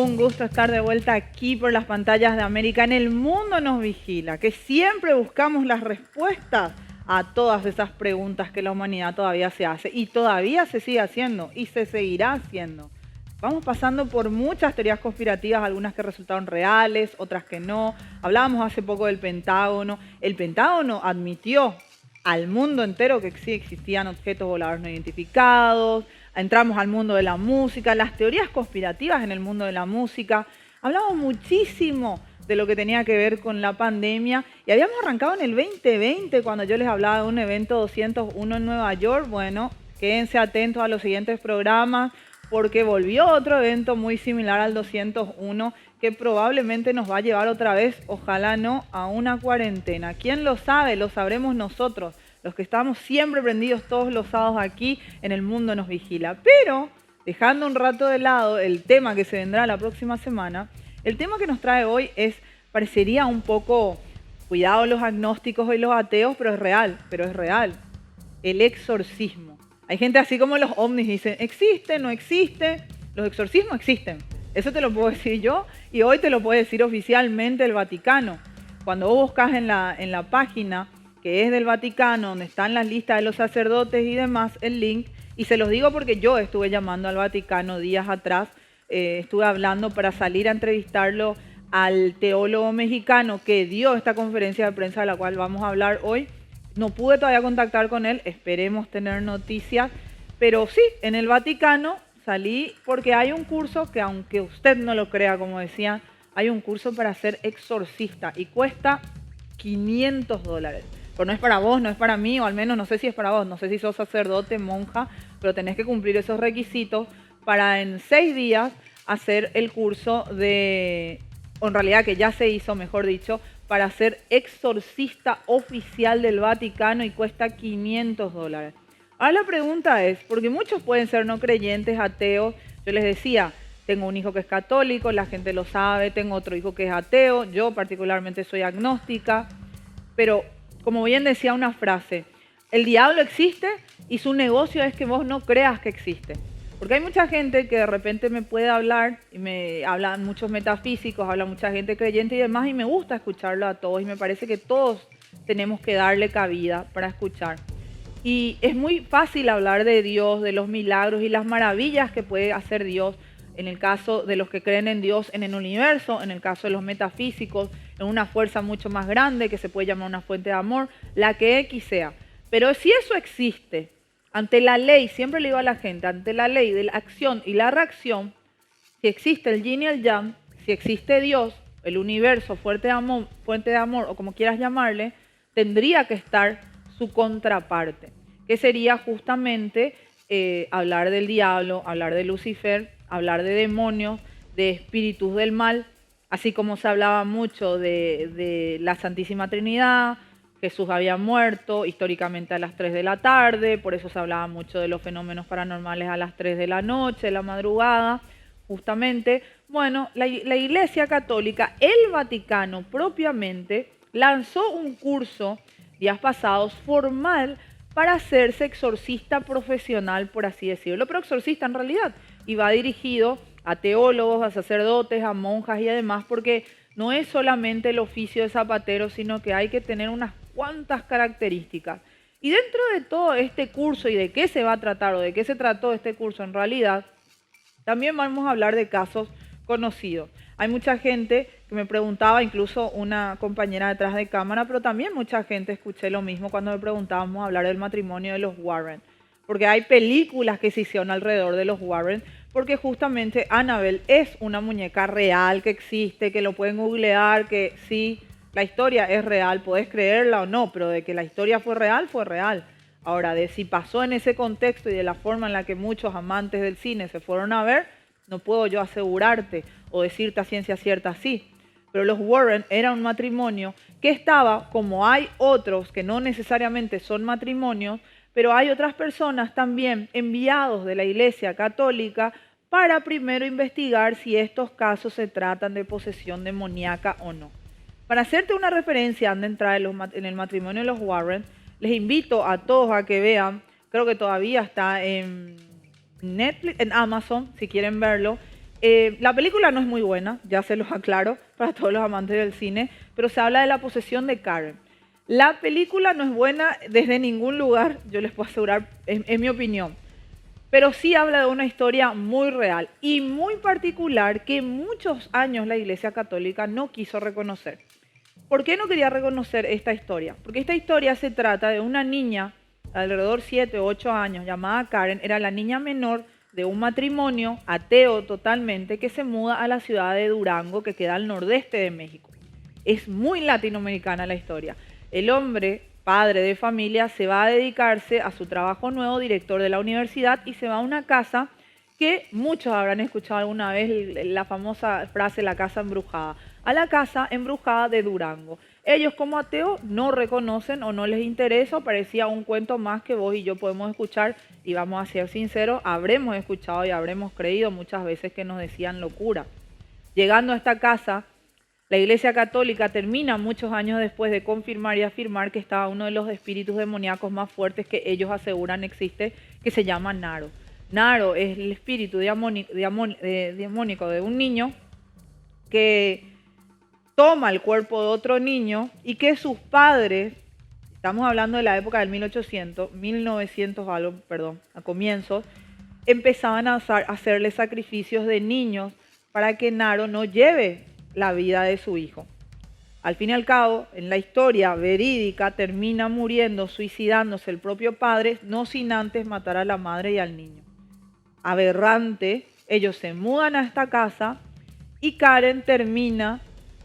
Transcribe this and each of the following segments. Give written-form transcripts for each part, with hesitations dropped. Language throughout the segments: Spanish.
Un gusto estar de vuelta aquí por las pantallas de América en El Mundo Nos Vigila, que siempre buscamos las respuestas a todas esas preguntas que la humanidad todavía se hace y todavía se sigue haciendo y se seguirá haciendo. Vamos pasando por muchas teorías conspirativas, algunas que resultaron reales, otras que no. Hablábamos hace poco del Pentágono. El Pentágono admitió al mundo entero que sí existían objetos voladores no identificados. Entramos al mundo de la música, las teorías conspirativas en el mundo de la música. Hablamos muchísimo de lo que tenía que ver con la pandemia y habíamos arrancado en el 2020 cuando yo les hablaba de un evento 201 en Nueva York. Bueno, quédense atentos a los siguientes programas porque volvió otro evento muy similar al 201 que probablemente nos va a llevar otra vez, ojalá no, a una cuarentena. ¿Quién lo sabe? Lo sabremos nosotros, los que estamos siempre prendidos todos los sábados aquí en El Mundo Nos Vigila. Pero, dejando un rato de lado el tema que se vendrá la próxima semana, el tema que nos trae hoy parecería un poco, cuidado los agnósticos y los ateos, pero es real. El exorcismo. Hay gente así como los ovnis, dicen, ¿existe? ¿No existe? Los exorcismos existen. Eso te lo puedo decir yo y hoy te lo puede decir oficialmente el Vaticano. Cuando vos buscas en la página que es del Vaticano, donde están las listas de los sacerdotes y demás, el link, y se los digo porque yo estuve llamando al Vaticano días atrás, estuve hablando para salir a entrevistarlo al teólogo mexicano que dio esta conferencia de prensa de la cual vamos a hablar hoy. No pude todavía contactar con él, esperemos tener noticias, pero sí, en el Vaticano salí porque hay un curso que, aunque usted no lo crea, como decían, hay un curso para ser exorcista y cuesta $500. Pero no es para vos, no es para mí, o al menos no sé si es para vos, no sé si sos sacerdote, monja, pero tenés que cumplir esos requisitos para en 6 días hacer el curso o en realidad que ya se hizo, mejor dicho, para ser exorcista oficial del Vaticano y cuesta $500. Ahora la pregunta es, porque muchos pueden ser no creyentes, ateos, yo les decía, tengo un hijo que es católico, la gente lo sabe, tengo otro hijo que es ateo, yo particularmente soy agnóstica, pero como bien decía una frase, el diablo existe y su negocio es que vos no creas que existe. Porque hay mucha gente que de repente me puede hablar, y me hablan muchos metafísicos, habla mucha gente creyente y demás, y me gusta escucharlo a todos, y me parece que todos tenemos que darle cabida para escuchar. Y es muy fácil hablar de Dios, de los milagros y las maravillas que puede hacer Dios, en el caso de los que creen en Dios en el universo, en el caso de los metafísicos, en una fuerza mucho más grande que se puede llamar una fuente de amor, la que X sea. Pero si eso existe, ante la ley, siempre le digo a la gente, ante la ley de la acción y la reacción, si existe el yin y el yang, si existe Dios, el universo, fuente de amor o como quieras llamarle, tendría que estar su contraparte, que sería justamente hablar del diablo, hablar de Lucifer, hablar de demonios, de espíritus del mal, así como se hablaba mucho de la Santísima Trinidad. Jesús había muerto históricamente a las 3 de la tarde, por eso se hablaba mucho de los fenómenos paranormales a las 3 de la noche, de la madrugada, justamente. Bueno, la Iglesia Católica, el Vaticano propiamente, lanzó un curso días pasados formal para hacerse exorcista profesional, por así decirlo, pero exorcista en realidad, y va dirigido a teólogos, a sacerdotes, a monjas y además porque no es solamente el oficio de zapatero, sino que hay que tener unas cuantas características. Y dentro de todo este curso y de qué se va a tratar o de qué se trató este curso en realidad, también vamos a hablar de casos conocidos. Hay mucha gente que me preguntaba, incluso una compañera detrás de cámara, pero también mucha gente escuché lo mismo cuando me preguntábamos hablar del matrimonio de los Warren. Porque hay películas que se hicieron alrededor de los Warren, porque justamente Annabelle es una muñeca real que existe, que lo pueden googlear, que sí, la historia es real, podés creerla o no, pero de que la historia fue real, fue real. Ahora, de si pasó en ese contexto y de la forma en la que muchos amantes del cine se fueron a ver, no puedo yo asegurarte o decirte a ciencia cierta sí. Pero los Warren era un matrimonio que estaba, como hay otros que no necesariamente son matrimonios, pero hay otras personas también enviados de la Iglesia Católica para primero investigar si estos casos se tratan de posesión demoníaca o no. Para hacerte una referencia antes de entrar en el matrimonio de los Warren, les invito a todos a que vean, creo que todavía está en Netflix, en Amazon, si quieren verlo, La película no es muy buena, ya se los aclaro para todos los amantes del cine, pero se habla de la posesión de Karen. La película no es buena desde ningún lugar, yo les puedo asegurar, es mi opinión, pero sí habla de una historia muy real y muy particular que muchos años la Iglesia Católica no quiso reconocer. ¿Por qué no quería reconocer esta historia? Porque esta historia se trata de una niña de alrededor 7 o 8 años llamada Karen, era la niña menor de un matrimonio ateo totalmente que se muda a la ciudad de Durango, que queda al nordeste de México. Es muy latinoamericana la historia. El hombre, padre de familia, se va a dedicarse a su trabajo nuevo, director de la universidad, y se va a una casa que muchos habrán escuchado alguna vez la famosa frase la casa embrujada, a la casa embrujada de Durango. Ellos como ateos no reconocen o no les interesa, o parecía un cuento más que vos y yo podemos escuchar, y vamos a ser sinceros, habremos escuchado y habremos creído muchas veces que nos decían locura. Llegando a esta casa, la Iglesia Católica termina muchos años después de confirmar y afirmar que estaba uno de los espíritus demoníacos más fuertes que ellos aseguran existe, que se llama Naro. Naro es el espíritu demoníaco de un niño que toma el cuerpo de otro niño y que sus padres, estamos hablando de la época del 1900 algo, perdón, a comienzos, empezaban a hacerle sacrificios de niños para que Naro no lleve la vida de su hijo. Al fin y al cabo, en la historia verídica termina muriendo, suicidándose el propio padre, no sin antes matar a la madre y al niño. Aberrante, ellos se mudan a esta casa y Karen termina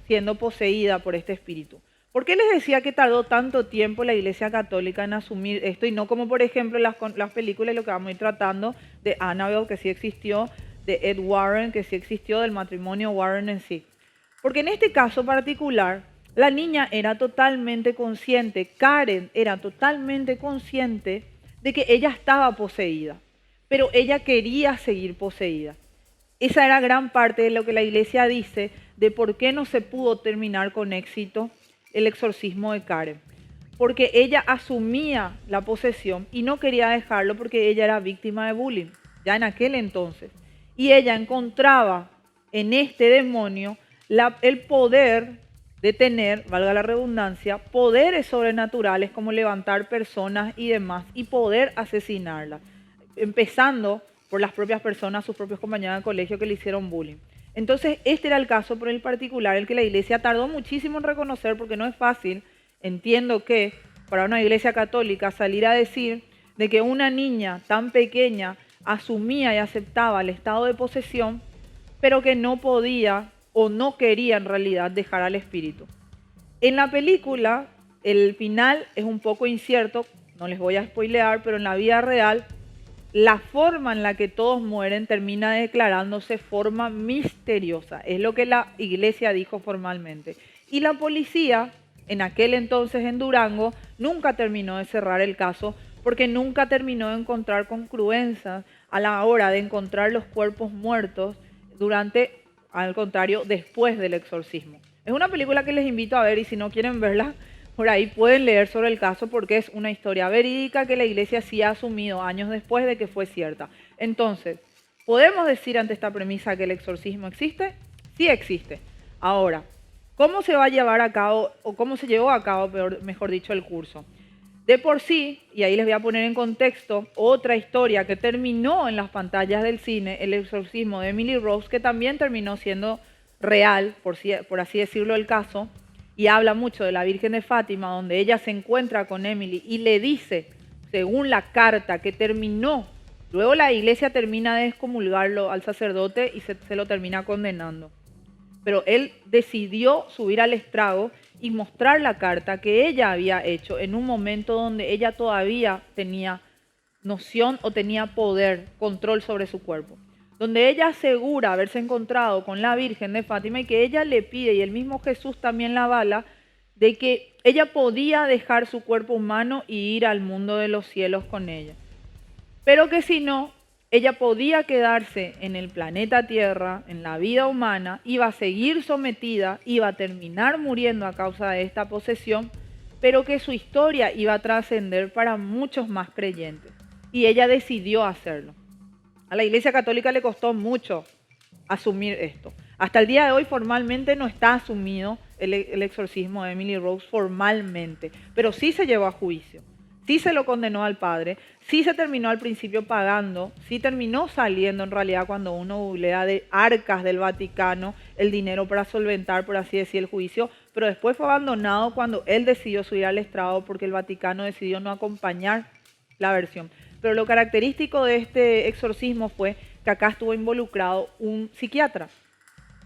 siendo poseída por este espíritu. ¿Por qué les decía que tardó tanto tiempo la Iglesia Católica en asumir esto y no como por ejemplo las películas, lo que vamos a ir tratando de Annabelle, que sí existió, de Ed Warren, que sí existió, del matrimonio Warren en sí? Porque en este caso particular, la niña era totalmente consciente, Karen era totalmente consciente de que ella estaba poseída, pero ella quería seguir poseída. Esa era gran parte de lo que la Iglesia dice de por qué no se pudo terminar con éxito el exorcismo de Karen. Porque ella asumía la posesión y no quería dejarlo porque ella era víctima de bullying, ya en aquel entonces. Y ella encontraba en este demonio el poder de tener, valga la redundancia, poderes sobrenaturales como levantar personas y demás y poder asesinarlas, empezando por las propias personas, sus propios compañeros de colegio que le hicieron bullying. Entonces, este era el caso por el particular, el que la Iglesia tardó muchísimo en reconocer, porque no es fácil, entiendo que para una Iglesia católica salir a decir de que una niña tan pequeña asumía y aceptaba el estado de posesión, pero que no podía o no quería en realidad dejar al espíritu. En la película, el final es un poco incierto, no les voy a spoilear, pero en la vida real, la forma en la que todos mueren termina declarándose forma misteriosa. Es lo que la Iglesia dijo formalmente. Y la policía, en aquel entonces en Durango, nunca terminó de cerrar el caso porque nunca terminó de encontrar congruencias a la hora de encontrar los cuerpos muertos al contrario, después del exorcismo. Es una película que les invito a ver y si no quieren verla, por ahí pueden leer sobre el caso porque es una historia verídica que la Iglesia sí ha asumido años después de que fue cierta. Entonces, ¿podemos decir ante esta premisa que el exorcismo existe? Sí existe. Ahora, ¿cómo se va a llevar a cabo, o cómo se llevó a cabo, mejor dicho, el curso? De por sí, y ahí les voy a poner en contexto, otra historia que terminó en las pantallas del cine, el exorcismo de Emily Rose, que también terminó siendo real, por así decirlo, el caso, y habla mucho de la Virgen de Fátima, donde ella se encuentra con Emily y le dice, según la carta que terminó, luego la Iglesia termina de excomulgarlo al sacerdote y se lo termina condenando. Pero él decidió subir al estrado y mostrar la carta que ella había hecho en un momento donde ella todavía tenía noción o tenía poder, control sobre su cuerpo. Donde ella asegura haberse encontrado con la Virgen de Fátima y que ella le pide, y el mismo Jesús también la avala, de que ella podía dejar su cuerpo humano y ir al mundo de los cielos con ella. Pero que si no, ella podía quedarse en el planeta Tierra, en la vida humana, iba a seguir sometida, iba a terminar muriendo a causa de esta posesión, pero que su historia iba a trascender para muchos más creyentes. Y ella decidió hacerlo. A la Iglesia Católica le costó mucho asumir esto. Hasta el día de hoy formalmente no está asumido el exorcismo de Emily Rose formalmente, pero sí se llevó a juicio, sí se lo condenó al padre, sí se terminó al principio pagando, sí terminó saliendo en realidad cuando uno googlea de arcas del Vaticano el dinero para solventar, por así decir, el juicio, pero después fue abandonado cuando él decidió subir al estrado porque el Vaticano decidió no acompañar la versión. Pero lo característico de este exorcismo fue que acá estuvo involucrado un psiquiatra.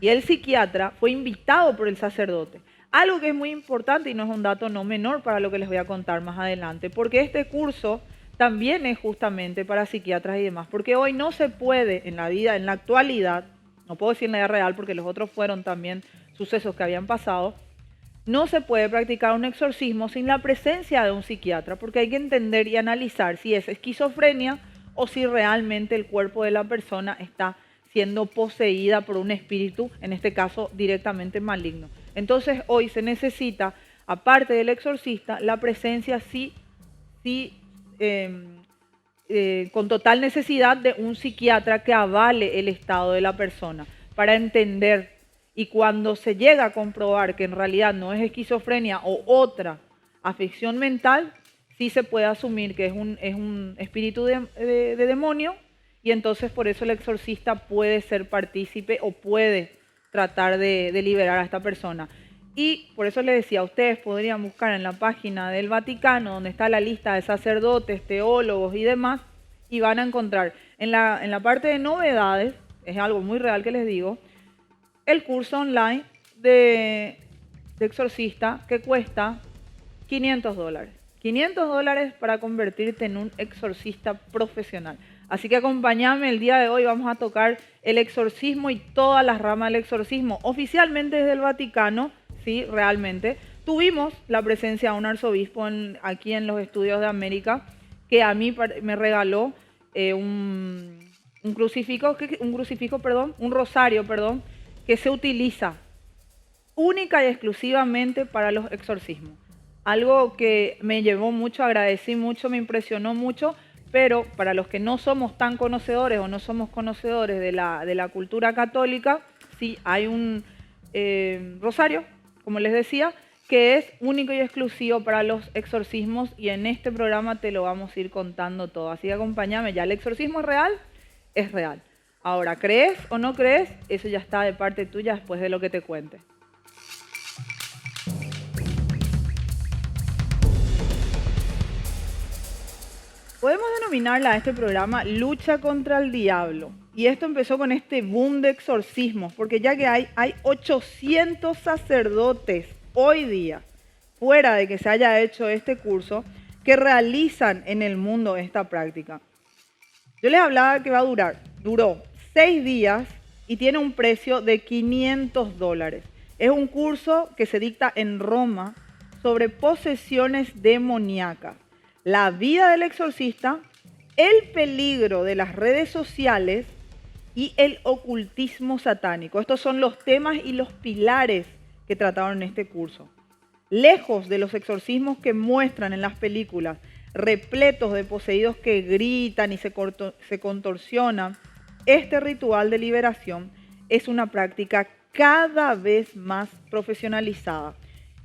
Y el psiquiatra fue invitado por el sacerdote. Algo que es muy importante y no es un dato no menor para lo que les voy a contar más adelante, porque este curso también es justamente para psiquiatras y demás, porque hoy no se puede en la vida, en la actualidad, no puedo decir en la vida real porque los otros fueron también sucesos que habían pasado, no se puede practicar un exorcismo sin la presencia de un psiquiatra, porque hay que entender y analizar si es esquizofrenia o si realmente el cuerpo de la persona está siendo poseída por un espíritu, en este caso directamente maligno. Entonces hoy se necesita, aparte del exorcista, la presencia con total necesidad de un psiquiatra que avale el estado de la persona para entender. Y cuando se llega a comprobar que en realidad no es esquizofrenia o otra afección mental, sí se puede asumir que es un espíritu de demonio, y entonces por eso el exorcista puede ser partícipe o puede tratar de liberar a esta persona. Y por eso les decía, ustedes podrían buscar en la página del Vaticano, donde está la lista de sacerdotes, teólogos y demás, y van a encontrar en la parte de novedades, es algo muy real que les digo, el curso online de exorcista que cuesta $500. $500 para convertirte en un exorcista profesional. Así que acompáñame el día de hoy, vamos a tocar el exorcismo y todas las ramas del exorcismo. Oficialmente desde el Vaticano, sí, realmente. Tuvimos la presencia de un arzobispo aquí en los estudios de América, que a mí me regaló un rosario, que se utiliza única y exclusivamente para los exorcismos. Algo que me llevó mucho, agradecí mucho, me impresionó mucho, pero para los que no somos tan conocedores o no somos conocedores de la cultura católica, sí hay un rosario, como les decía, que es único y exclusivo para los exorcismos, y en este programa te lo vamos a ir contando todo. Así que acompáñame, ya el exorcismo es real, es real. Ahora, ¿crees o no crees? Eso ya está de parte tuya después de lo que te cuente. Podemos denominarla a este programa Lucha contra el Diablo. Y esto empezó con este boom de exorcismos, porque ya que hay 800 sacerdotes hoy día, fuera de que se haya hecho este curso, que realizan en el mundo esta práctica. Yo les hablaba que duró 6 días y tiene un precio de $500. Es un curso que se dicta en Roma sobre posesiones demoníacas, la vida del exorcista, el peligro de las redes sociales y el ocultismo satánico. Estos son los temas y los pilares que trataron en este curso. Lejos de los exorcismos que muestran en las películas, repletos de poseídos que gritan y se contorsionan, este ritual de liberación es una práctica cada vez más profesionalizada.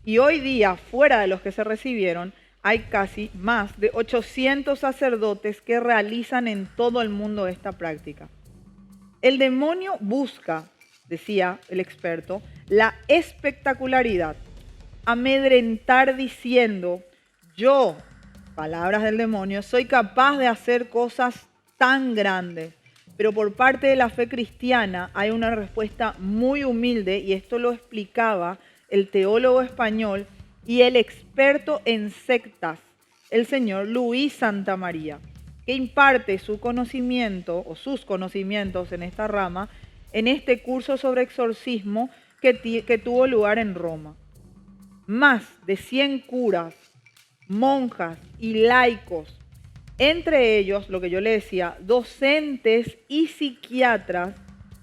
Y hoy día, fuera de los que se recibieron, hay casi más de 800 sacerdotes que realizan en todo el mundo esta práctica. El demonio busca, decía el experto, la espectacularidad, amedrentar diciendo: yo, palabras del demonio, soy capaz de hacer cosas tan grandes. Pero por parte de la fe cristiana hay una respuesta muy humilde, y esto lo explicaba el teólogo español y el experto en sectas, el señor Luis Santamaría, que imparte su conocimiento o sus conocimientos en esta rama en este curso sobre exorcismo que tuvo lugar en Roma. Más de 100 curas, monjas y laicos, entre ellos, lo que yo le decía, docentes y psiquiatras,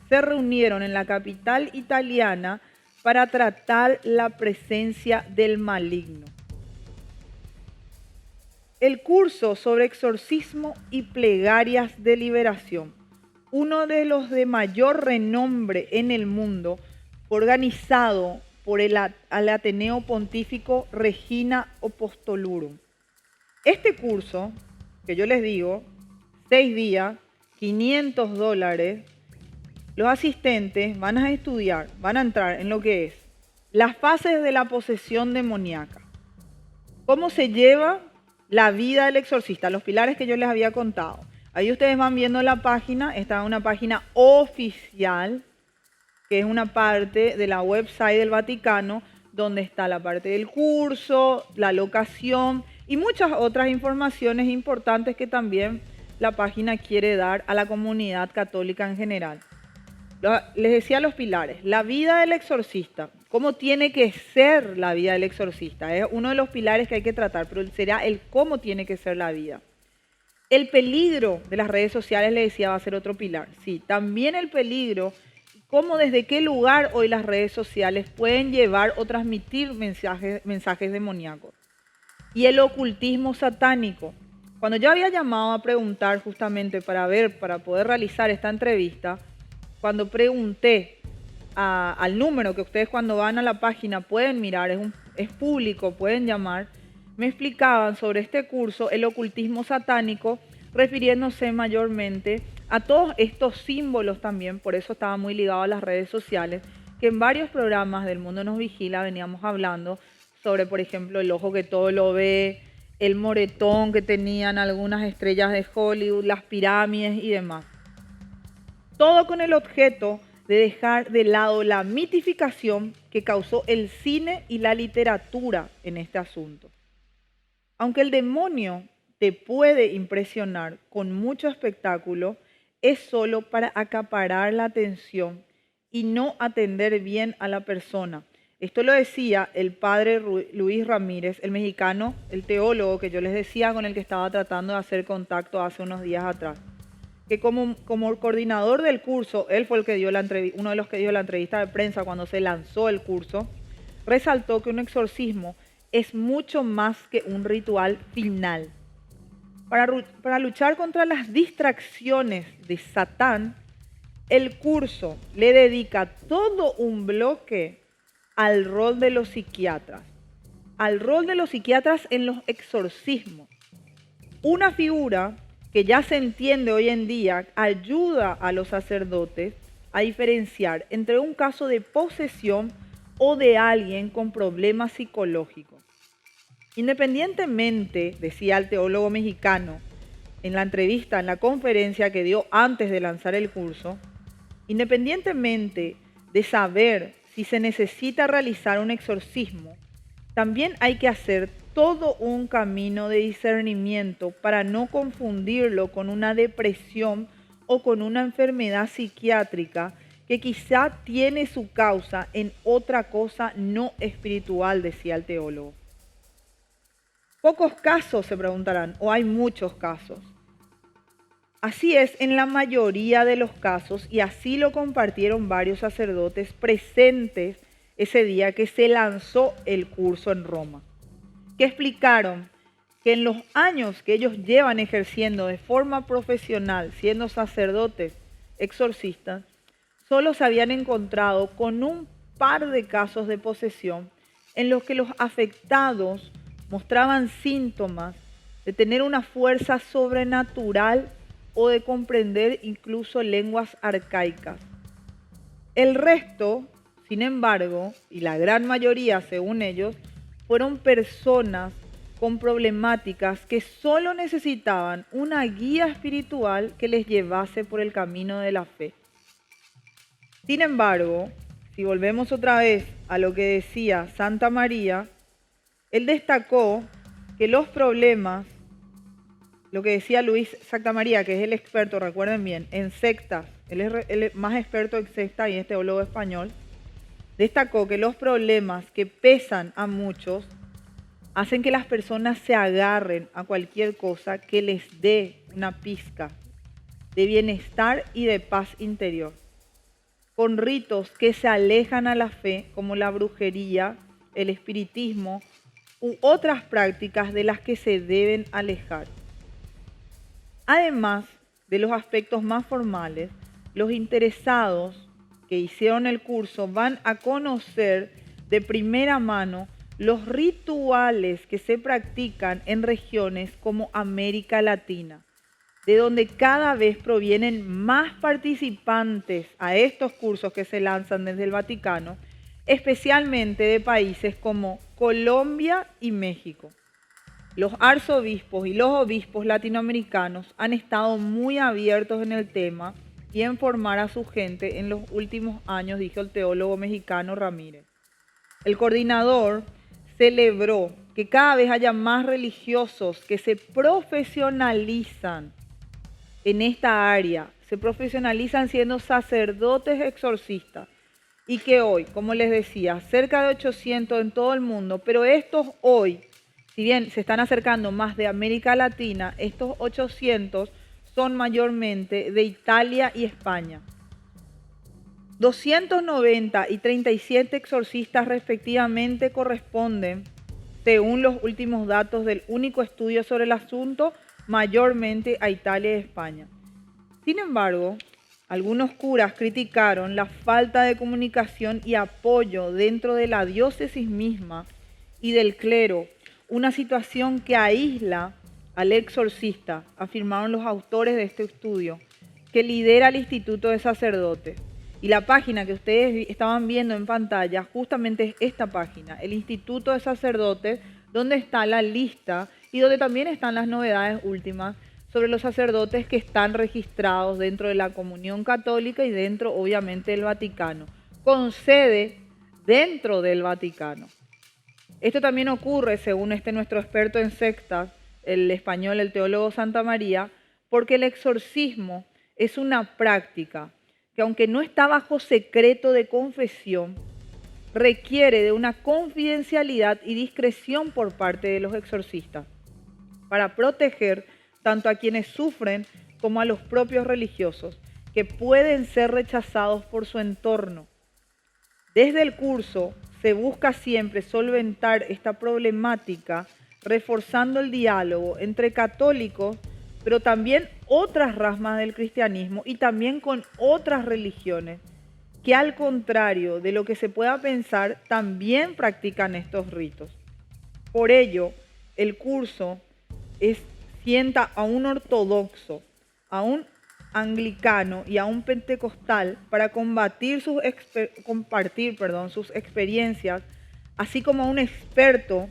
se reunieron en la capital italiana para tratar la presencia del maligno. El curso sobre exorcismo y plegarias de liberación uno de los de mayor renombre en el mundo, organizado por el Ateneo Pontífico Regina Apostolorum. Este curso, que yo les digo, 6 días, $500, los asistentes van a estudiar, van a entrar en lo que es las fases de la posesión demoníaca, cómo se lleva la vida del exorcista, los pilares que yo les había contado. Ahí ustedes van viendo la página, está en una página oficial, que es una parte de la website del Vaticano, donde está la parte del curso, la locación y muchas otras informaciones importantes que también la página quiere dar a la comunidad católica en general. Les decía los pilares, la vida del exorcista, cómo tiene que ser la vida del exorcista, es uno de los pilares que hay que tratar, pero será el cómo tiene que ser la vida. El peligro de las redes sociales, les decía, va a ser otro pilar. Sí, también el peligro, cómo desde qué lugar hoy las redes sociales pueden llevar o transmitir mensajes demoníacos. Y el ocultismo satánico. Cuando yo había llamado a preguntar justamente para poder realizar esta entrevista, cuando pregunté al número que ustedes cuando van a la página pueden mirar, es público, pueden llamar, me explicaban sobre este curso, el ocultismo satánico, refiriéndose mayormente a todos estos símbolos también, por eso estaba muy ligado a las redes sociales, que en varios programas del Mundo Nos Vigila veníamos hablando sobre, por ejemplo, el ojo que todo lo ve, el moretón que tenían algunas estrellas de Hollywood, las pirámides y demás. Todo con el objeto de dejar de lado la mitificación que causó el cine y la literatura en este asunto. Aunque el demonio te puede impresionar con mucho espectáculo, es solo para acaparar la atención y no atender bien a la persona. Esto lo decía el padre Luis Ramírez, el mexicano, el teólogo que yo les decía con el que estaba tratando de hacer contacto hace unos días atrás. Que como coordinador del curso, él fue el que dio uno de los que dio la entrevista de prensa cuando se lanzó el curso, resaltó que un exorcismo es mucho más que un ritual final. Para luchar contra las distracciones de Satán, el curso le dedica todo un bloque al rol de los psiquiatras, en los exorcismos. Una figura que ya se entiende hoy en día ayuda a los sacerdotes a diferenciar entre un caso de posesión o de alguien con problemas psicológicos. Independientemente, decía el teólogo mexicano en la entrevista, en la conferencia que dio antes de lanzar el curso, independientemente de saber si se necesita realizar un exorcismo, también hay que hacer todo un camino de discernimiento para no confundirlo con una depresión o con una enfermedad psiquiátrica que quizá tiene su causa en otra cosa no espiritual, decía el teólogo. Pocos casos, se preguntarán, o hay muchos casos. Así es en la mayoría de los casos, y así lo compartieron varios sacerdotes presentes ese día que se lanzó el curso en Roma, que explicaron que en los años que ellos llevan ejerciendo de forma profesional, siendo sacerdotes exorcistas, solo se habían encontrado con un par de casos de posesión en los que los afectados mostraban síntomas de tener una fuerza sobrenatural o de comprender incluso lenguas arcaicas. El resto, sin embargo, y la gran mayoría según ellos, fueron personas con problemáticas que solo necesitaban una guía espiritual que les llevase por el camino de la fe. Sin embargo, si volvemos otra vez a lo que decía Santa María, él destacó que los problemas, lo que decía Luis Santa María, que es el experto, recuerden bien, en sectas, él es más experto en sectas y es teólogo español, destacó que los problemas que pesan a muchos hacen que las personas se agarren a cualquier cosa que les dé una pizca de bienestar y de paz interior, con ritos que se alejan a la fe, como la brujería, el espiritismo u otras prácticas de las que se deben alejar. Además de los aspectos más formales, los interesados que hicieron el curso van a conocer de primera mano los rituales que se practican en regiones como América Latina, de donde cada vez provienen más participantes a estos cursos que se lanzan desde el Vaticano, especialmente de países como Colombia y México. Los arzobispos y los obispos latinoamericanos han estado muy abiertos en el tema y en formar a su gente en los últimos años, dijo el teólogo mexicano Ramírez. El coordinador celebró que cada vez haya más religiosos que se profesionalizan en esta área, se profesionalizan siendo sacerdotes exorcistas y que hoy, como les decía, cerca de 800 en todo el mundo, pero estos hoy, si bien se están acercando más de América Latina, estos 800 son mayormente de Italia y España. 290 y 37 exorcistas respectivamente corresponden, según los últimos datos del único estudio sobre el asunto, mayormente a Italia y España. Sin embargo, algunos curas criticaron la falta de comunicación y apoyo dentro de la diócesis misma y del clero, una situación que aísla al exorcista, afirmaron los autores de este estudio, que lidera el Instituto de Sacerdotes. Y la página que ustedes estaban viendo en pantalla, justamente es esta página, el Instituto de Sacerdotes, donde está la lista y donde también están las novedades últimas sobre los sacerdotes que están registrados dentro de la Comunión Católica y dentro, obviamente, del Vaticano, con sede dentro del Vaticano. Esto también ocurre, según nuestro experto en sectas, el español, el teólogo Santa María, porque el exorcismo es una práctica que, aunque no está bajo secreto de confesión, requiere de una confidencialidad y discreción por parte de los exorcistas para proteger tanto a quienes sufren como a los propios religiosos, que pueden ser rechazados por su entorno. Desde el curso se busca siempre solventar esta problemática reforzando el diálogo entre católicos, pero también otras ramas del cristianismo y también con otras religiones, que al contrario de lo que se pueda pensar, también practican estos ritos. Por ello, el curso sienta a un ortodoxo, a un anglicano y a un pentecostal para compartir sus experiencias, así como a un experto,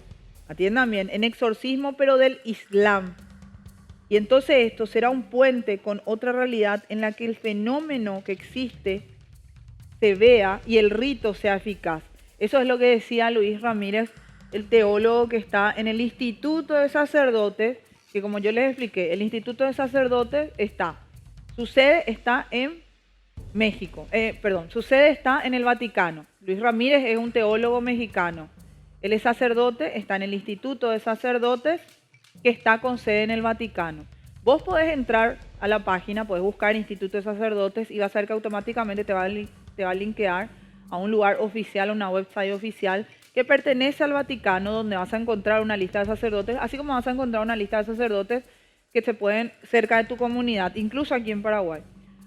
atiendan bien, en exorcismo, pero del Islam. Y entonces esto será un puente con otra realidad en la que el fenómeno que existe se vea y el rito sea eficaz. Eso es lo que decía Luis Ramírez, el teólogo que está en el Instituto de Sacerdotes, que como yo les expliqué, el Instituto de Sacerdotes su sede está en México, su sede está en el Vaticano. Luis Ramírez es un teólogo mexicano. Él es sacerdote, está en el Instituto de Sacerdotes, que está con sede en el Vaticano. Vos podés entrar a la página, podés buscar Instituto de Sacerdotes y vas a ver que automáticamente te va a linkear a un lugar oficial, a una website oficial que pertenece al Vaticano, donde vas a encontrar una lista de sacerdotes, así como vas a encontrar una lista de sacerdotes que se pueden cerca de tu comunidad, incluso aquí en Paraguay,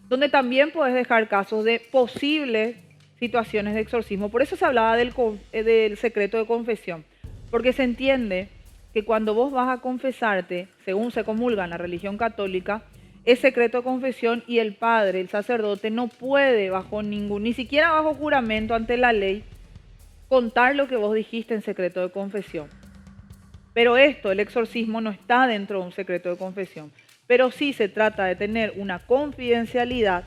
donde también puedes dejar casos de posibles situaciones de exorcismo. Por eso se hablaba del secreto de confesión, porque se entiende que cuando vos vas a confesarte, según se comulga en la religión católica, es secreto de confesión y el padre, el sacerdote, no puede ni siquiera bajo juramento ante la ley, contar lo que vos dijiste en secreto de confesión. Pero el exorcismo, no está dentro de un secreto de confesión. Pero sí se trata de tener una confidencialidad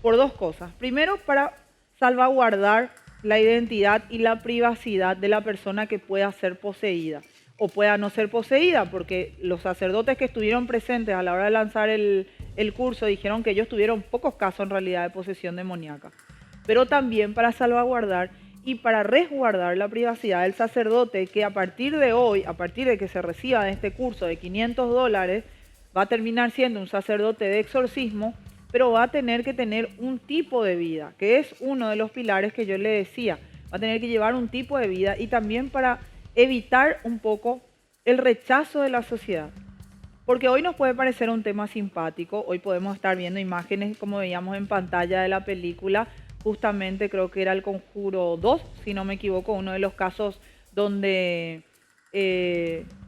por dos cosas. Primero, para salvaguardar la identidad y la privacidad de la persona que pueda ser poseída o pueda no ser poseída, porque los sacerdotes que estuvieron presentes a la hora de lanzar el curso dijeron que ellos tuvieron pocos casos en realidad de posesión demoníaca. Pero también para salvaguardar y para resguardar la privacidad del sacerdote, que a partir de hoy, a partir de que se reciba de este curso de $500, va a terminar siendo un sacerdote de exorcismo, pero va a tener que tener un tipo de vida, que es uno de los pilares que yo le decía. Va a tener que llevar un tipo de vida y también para evitar un poco el rechazo de la sociedad. Porque hoy nos puede parecer un tema simpático, hoy podemos estar viendo imágenes como veíamos en pantalla de la película, justamente creo que era El Conjuro 2, si no me equivoco, uno de los casos donde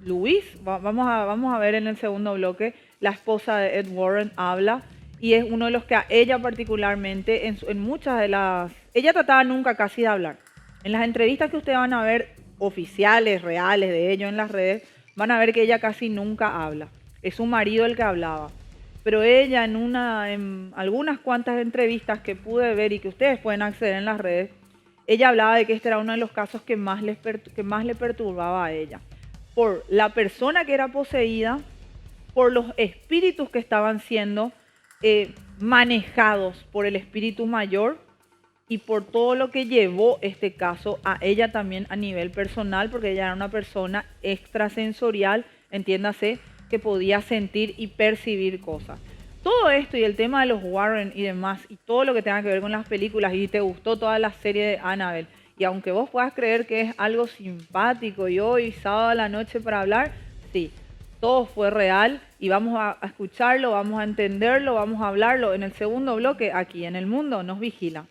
Luis, vamos a ver en el segundo bloque, la esposa de Ed Warren habla y es uno de los que a ella particularmente, en muchas de las... Ella trataba nunca casi de hablar. En las entrevistas que ustedes van a ver, oficiales, reales de ellos en las redes, van a ver que ella casi nunca habla. Es su marido el que hablaba. Pero ella en algunas cuantas entrevistas que pude ver y que ustedes pueden acceder en las redes, ella hablaba de que este era uno de los casos que más le perturbaba a ella. Por la persona que era poseída, por los espíritus que estaban siendo manejados por el espíritu mayor y por todo lo que llevó este caso a ella también a nivel personal, porque ella era una persona extrasensorial, entiéndase, que podía sentir y percibir cosas. Todo esto y el tema de los Warren y demás, y todo lo que tenga que ver con las películas, y te gustó toda la serie de Annabelle, y aunque vos puedas creer que es algo simpático y hoy, sábado a la noche para hablar, sí, todo fue real y vamos a escucharlo, vamos a entenderlo, vamos a hablarlo en el segundo bloque aquí en El Mundo Nos Vigila.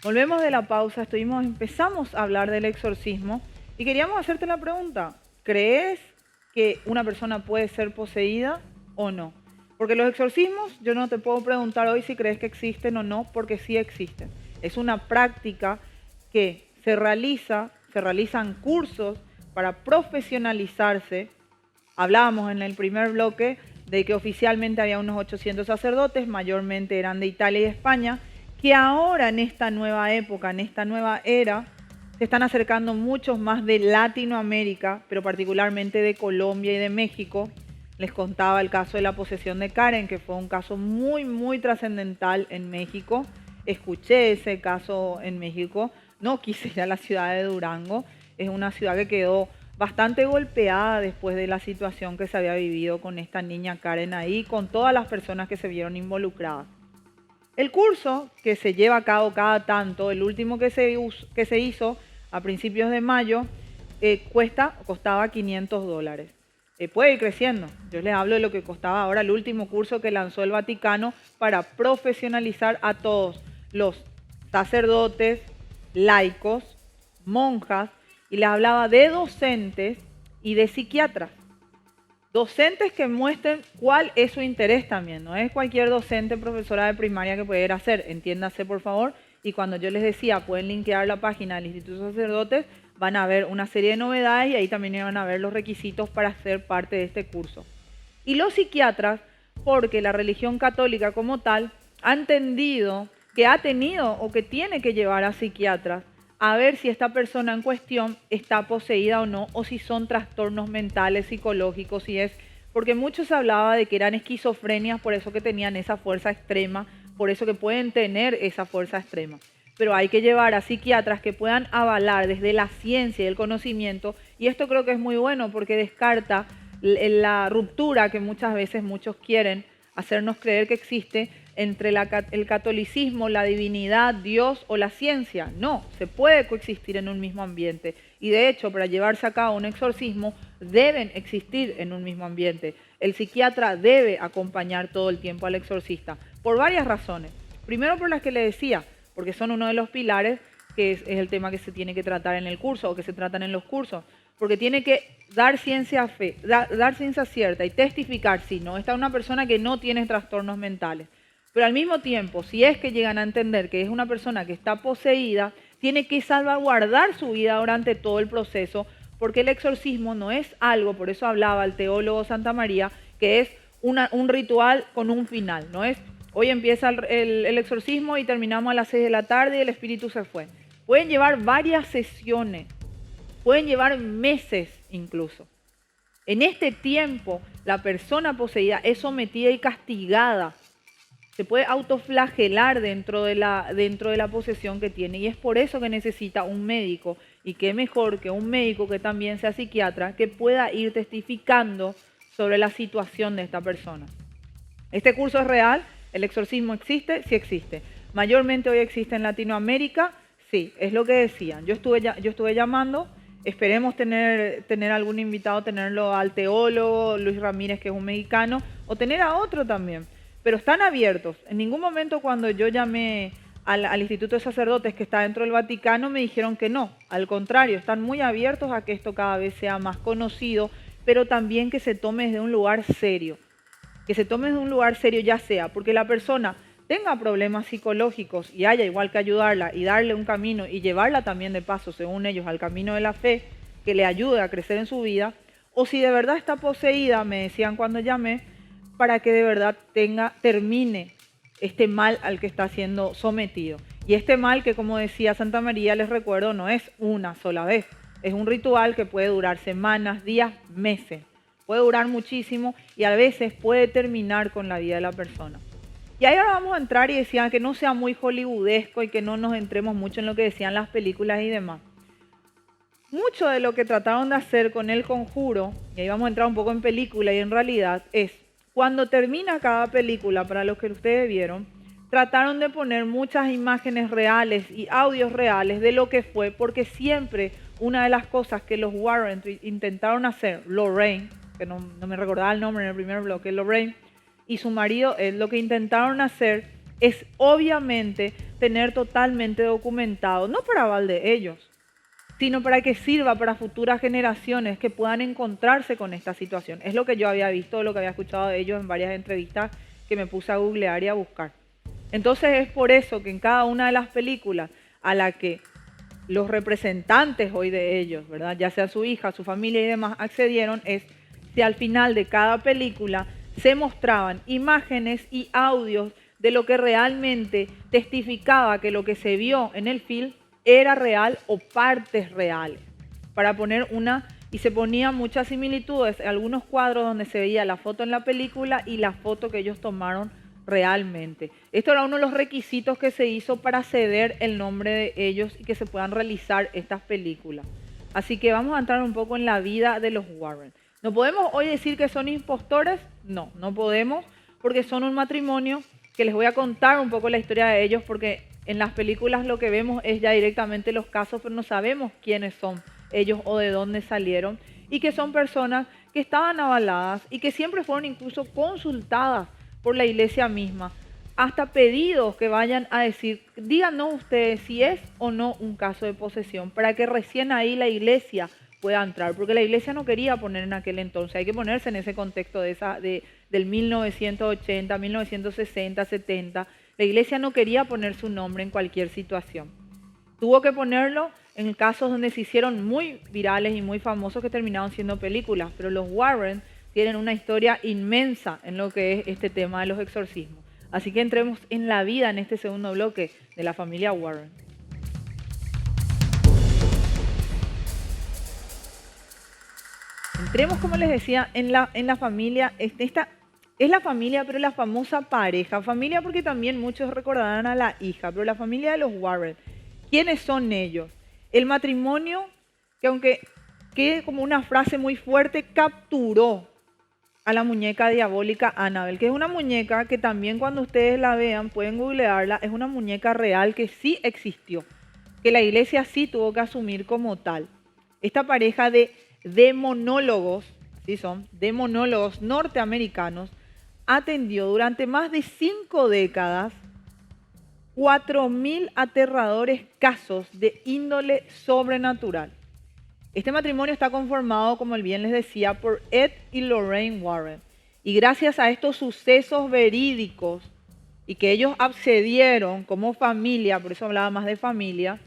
Volvemos de la pausa, empezamos a hablar del exorcismo y queríamos hacerte la pregunta, ¿crees que una persona puede ser poseída o no? Porque los exorcismos, yo no te puedo preguntar hoy si crees que existen o no, porque sí existen. Es una práctica que se realizan cursos para profesionalizarse. Hablábamos en el primer bloque de que oficialmente había unos 800 sacerdotes, mayormente eran de Italia y España, que ahora en esta nueva época, en esta nueva era, se están acercando muchos más de Latinoamérica, pero particularmente de Colombia y de México. Les contaba el caso de la posesión de Karen, que fue un caso muy, muy trascendental en México. Escuché ese caso en México, no quise ir a la ciudad de Durango, es una ciudad que quedó bastante golpeada después de la situación que se había vivido con esta niña Karen ahí, con todas las personas que se vieron involucradas. El curso que se lleva a cabo cada tanto, el último que se hizo a principios de mayo, costaba $500. Puede ir creciendo. Yo les hablo de lo que costaba ahora el último curso que lanzó el Vaticano para profesionalizar a todos los sacerdotes, laicos, monjas, y les hablaba de docentes y de psiquiatras. Docentes que muestren cuál es su interés también, no es cualquier docente, profesora de primaria que pudiera hacer, entiéndase por favor, y cuando yo les decía, pueden linkear la página del Instituto de Sacerdotes, van a ver una serie de novedades y ahí también van a ver los requisitos para ser parte de este curso. Y los psiquiatras, porque la religión católica como tal ha entendido que ha tenido o que tiene que llevar a psiquiatras a ver si esta persona en cuestión está poseída o no, o si son trastornos mentales, psicológicos, si es, porque mucho se hablaba de que eran esquizofrenias, por eso que tenían esa fuerza extrema, por eso que pueden tener esa fuerza extrema. Pero hay que llevar a psiquiatras que puedan avalar desde la ciencia y el conocimiento, y esto creo que es muy bueno porque descarta la ruptura que muchas veces muchos quieren hacernos creer que existe entre el catolicismo, la divinidad, Dios o la ciencia. No, se puede coexistir en un mismo ambiente. Y de hecho, para llevarse a cabo un exorcismo, deben existir en un mismo ambiente. El psiquiatra debe acompañar todo el tiempo al exorcista, por varias razones. Primero por las que le decía, porque son uno de los pilares, que es el tema que se tiene que tratar en el curso, o que se tratan en los cursos, porque tiene que dar ciencia cierta y testificar si no está una persona que no tiene trastornos mentales. Pero al mismo tiempo, si es que llegan a entender que es una persona que está poseída, tiene que salvaguardar su vida durante todo el proceso, porque el exorcismo no es algo, por eso hablaba el teólogo Santa María, que es un ritual con un final, no es hoy empieza el exorcismo y terminamos a las 6 de la tarde y el espíritu se fue. Pueden llevar varias sesiones pueden llevar meses incluso. En este tiempo, la persona poseída es sometida y castigada. Se puede autoflagelar dentro de la posesión que tiene y es por eso que necesita un médico. Y qué mejor que un médico que también sea psiquiatra que pueda ir testificando sobre la situación de esta persona. Este curso es real, el exorcismo existe, sí existe. Mayormente hoy existe en Latinoamérica, sí, es lo que decían. Yo estuve llamando, esperemos tener algún invitado, tenerlo al teólogo Luis Ramírez, que es un mexicano, o tener a otro también. Pero están abiertos. En ningún momento cuando yo llamé al Instituto de Sacerdotes que está dentro del Vaticano me dijeron que no. Al contrario, están muy abiertos a que esto cada vez sea más conocido, pero también que se tome desde un lugar serio. Que se tome desde un lugar serio ya sea porque la persona tenga problemas psicológicos y haya igual que ayudarla y darle un camino y llevarla también de paso, según ellos, al camino de la fe, que le ayude a crecer en su vida, o si de verdad está poseída, me decían cuando llamé, para que de verdad termine este mal al que está siendo sometido. Y este mal que, como decía Santa María, les recuerdo, no es una sola vez. Es un ritual que puede durar semanas, días, meses. Puede durar muchísimo y a veces puede terminar con la vida de la persona. Y ahí ahora vamos a entrar y decían que no sea muy hollywoodesco y que no nos entremos mucho en lo que decían las películas y demás. Mucho de lo que trataron de hacer con El Conjuro, y ahí vamos a entrar un poco en película y en realidad, es cuando termina cada película, para los que ustedes vieron, trataron de poner muchas imágenes reales y audios reales de lo que fue, porque siempre una de las cosas que los Warren intentaron hacer, Lorraine, que no me recordaba el nombre en el primer bloque, Lorraine, y su marido, lo que intentaron hacer es obviamente tener totalmente documentado, no para aval de ellos, sino para que sirva para futuras generaciones que puedan encontrarse con esta situación. Es lo que yo había visto, lo que había escuchado de ellos en varias entrevistas que me puse a googlear y a buscar. Entonces es por eso que en cada una de las películas a la que los representantes hoy de ellos, ¿verdad?, ya sea su hija, su familia y demás, accedieron, es si al final de cada película se mostraban imágenes y audios de lo que realmente testificaba que lo que se vio en el film era real o partes reales, para poner y se ponían muchas similitudes, algunos cuadros donde se veía la foto en la película y la foto que ellos tomaron realmente. Esto era uno de los requisitos que se hizo para ceder el nombre de ellos y que se puedan realizar estas películas. Así que vamos a entrar un poco en la vida de los Warren. ¿No podemos hoy decir que son impostores? No, no podemos, porque son un matrimonio que les voy a contar un poco la historia de ellos, porque en las películas lo que vemos es ya directamente los casos, pero no sabemos quiénes son ellos o de dónde salieron, y que son personas que estaban avaladas y que siempre fueron incluso consultadas por la iglesia misma, hasta pedidos que vayan a decir, díganos ustedes si es o no un caso de posesión, para que recién ahí la iglesia pueda entrar, porque la iglesia no quería poner en aquel entonces, hay que ponerse en ese contexto del 1980, 1960, 70, la iglesia no quería poner su nombre en cualquier situación. Tuvo que ponerlo en casos donde se hicieron muy virales y muy famosos que terminaron siendo películas, pero los Warren tienen una historia inmensa en lo que es este tema de los exorcismos. Así que entremos en la vida en este segundo bloque de la familia Warren. Entremos, como les decía, en la familia. Esta es la familia, pero la famosa pareja. Familia porque también muchos recordarán a la hija, pero la familia de los Warren. ¿Quiénes son ellos? El matrimonio que, aunque quede como una frase muy fuerte, capturó a la muñeca diabólica Annabelle, que es una muñeca que también cuando ustedes la vean, pueden googlearla, es una muñeca real que sí existió, que la iglesia sí tuvo que asumir como tal. Esta pareja de demonólogos, así son, demonólogos norteamericanos, atendió durante más de 5 décadas 4.000 aterradores casos de índole sobrenatural. Este matrimonio está conformado, como bien les decía, por Ed y Lorraine Warren. Y gracias a estos sucesos verídicos y que ellos accedieron como familia, por eso hablaba más de familia,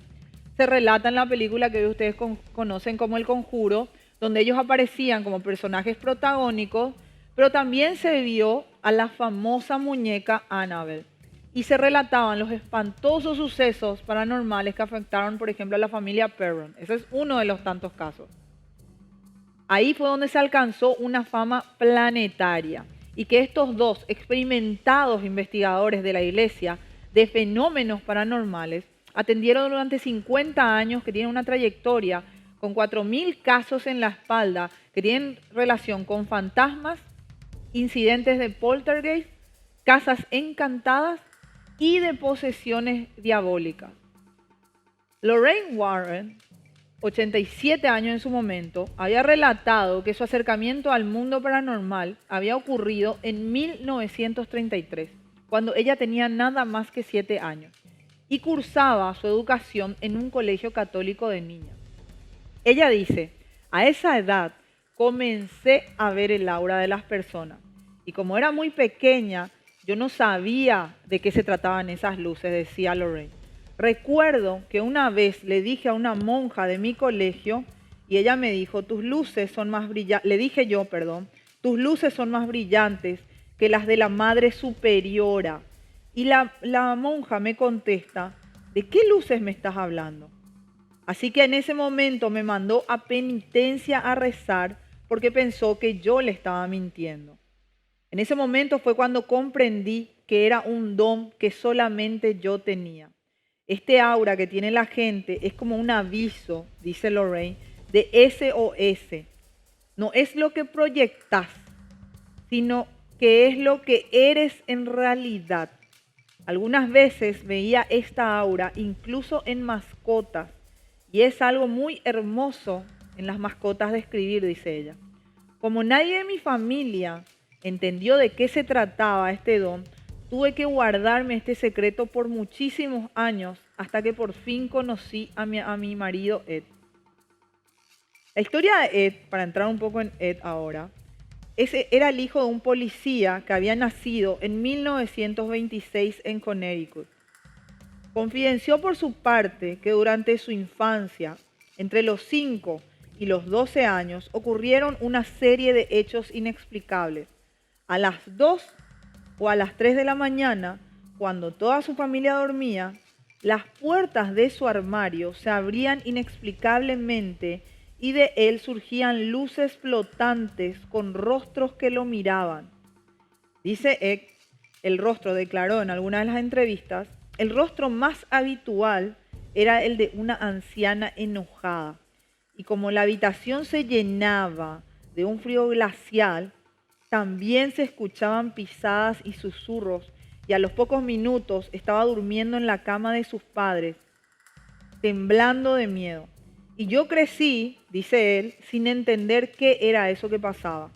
se relata en la película que hoy ustedes conocen como El Conjuro, donde ellos aparecían como personajes protagónicos, pero también se vio a la famosa muñeca Annabelle. y se relataban los espantosos sucesos paranormales que afectaron, por ejemplo, a la familia Perron. Ese es uno de los tantos casos. Ahí fue donde se alcanzó una fama planetaria y que estos dos experimentados investigadores de la iglesia de fenómenos paranormales atendieron durante 50 años, que tienen una trayectoria con 4.000 casos en la espalda que tienen relación con fantasmas, incidentes de poltergeist, casas encantadas y de posesiones diabólicas. Lorraine Warren, 87 años en su momento, había relatado que su acercamiento al mundo paranormal había ocurrido en 1933, cuando ella tenía nada más que 7 años y cursaba su educación en un colegio católico de niñas. Ella dice, a esa edad comencé a ver el aura de las personas y como era muy pequeña, yo no sabía de qué se trataban esas luces, decía Lorraine. Recuerdo que una vez le dije a una monja de mi colegio y ella me dijo, tus luces son más brillantes, le dije yo, perdón, tus luces son más brillantes que las de la Madre Superiora. Y la monja me contesta, ¿de qué luces me estás hablando? Así que en ese momento me mandó a penitencia a rezar porque pensó que yo le estaba mintiendo. En ese momento fue cuando comprendí que era un don que solamente yo tenía. Este aura que tiene la gente es como un aviso, dice Lorraine, de SOS. No es lo que proyectas, sino que es lo que eres en realidad. Algunas veces veía esta aura incluso en mascotas y es algo muy hermoso en las mascotas de escribir, dice ella. Como nadie de mi familia entendió de qué se trataba este don, tuve que guardarme este secreto por muchísimos años hasta que por fin conocí a mi marido Ed. La historia de Ed, para entrar un poco en Ed ahora, era el hijo de un policía que había nacido en 1926 en Connecticut. Confidenció por su parte que durante su infancia, entre los 5 y los 12 años, ocurrieron una serie de hechos inexplicables. A las 2 o a las 3 de la mañana, cuando toda su familia dormía, las puertas de su armario se abrían inexplicablemente y de él surgían luces flotantes con rostros que lo miraban. Dice Eck, el rostro, declaró en alguna de las entrevistas, el rostro más habitual era el de una anciana enojada. Y como la habitación se llenaba de un frío glacial, también se escuchaban pisadas y susurros, y a los pocos minutos estaba durmiendo en la cama de sus padres, temblando de miedo. Y yo crecí, dice él, sin entender qué era eso que pasaba.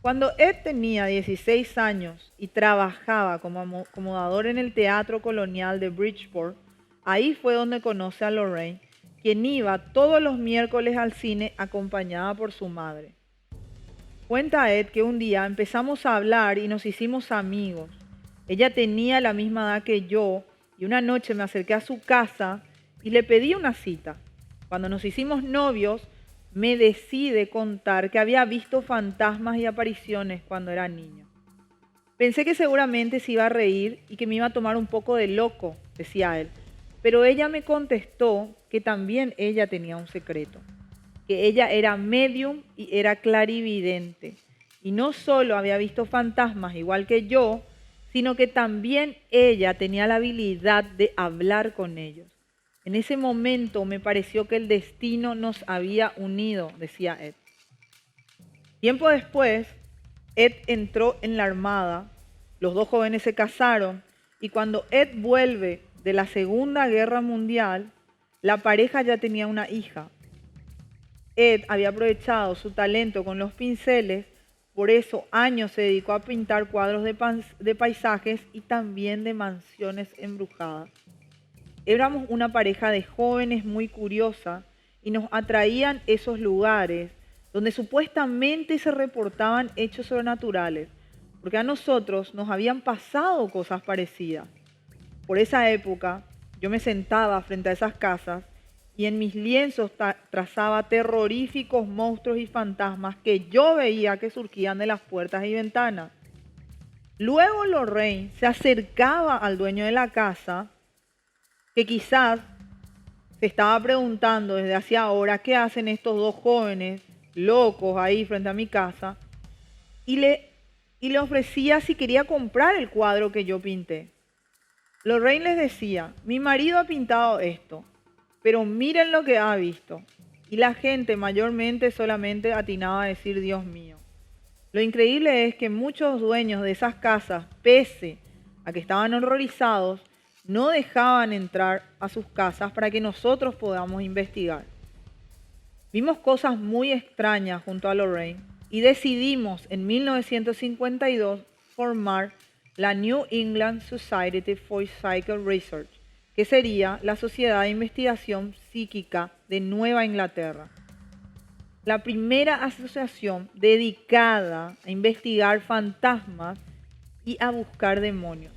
Cuando Ed tenía 16 años y trabajaba como acomodador en el Teatro Colonial de Bridgeport, ahí fue donde conoce a Lorraine, quien iba todos los miércoles al cine acompañada por su madre. Cuenta Ed que un día empezamos a hablar y nos hicimos amigos. Ella tenía la misma edad que yo y una noche me acerqué a su casa y le pedí una cita. Cuando nos hicimos novios, me decide contar que había visto fantasmas y apariciones cuando era niño. Pensé que seguramente se iba a reír y que me iba a tomar un poco de loco, decía él. Pero ella me contestó que también ella tenía un secreto, que ella era medium y era clarividente. Y no solo había visto fantasmas igual que yo, sino que también ella tenía la habilidad de hablar con ellos. En ese momento me pareció que el destino nos había unido, decía Ed. Tiempo después, Ed entró en la armada, los dos jóvenes se casaron y cuando Ed vuelve de la Segunda Guerra Mundial, la pareja ya tenía una hija. Ed había aprovechado su talento con los pinceles, por eso años se dedicó a pintar cuadros de paisajes y también de mansiones embrujadas. Éramos una pareja de jóvenes muy curiosa y nos atraían esos lugares donde supuestamente se reportaban hechos sobrenaturales, porque a nosotros nos habían pasado cosas parecidas. Por esa época yo me sentaba frente a esas casas y en mis lienzos trazaba terroríficos monstruos y fantasmas que yo veía que surgían de las puertas y ventanas. Luego Lorraine se acercaba al dueño de la casa, que quizás se estaba preguntando desde hacía horas qué hacen estos dos jóvenes locos ahí frente a mi casa, y le ofrecía si quería comprar el cuadro que yo pinté. Lorraine les decía, mi marido ha pintado esto, pero miren lo que ha visto. Y la gente mayormente solamente atinaba a decir, Dios mío. Lo increíble es que muchos dueños de esas casas, pese a que estaban horrorizados, no dejaban entrar a sus casas para que nosotros podamos investigar. Vimos cosas muy extrañas junto a Lorraine y decidimos en 1952 formar la New England Society for Psychic Research, que sería la Sociedad de Investigación Psíquica de Nueva Inglaterra. La primera asociación dedicada a investigar fantasmas y a buscar demonios.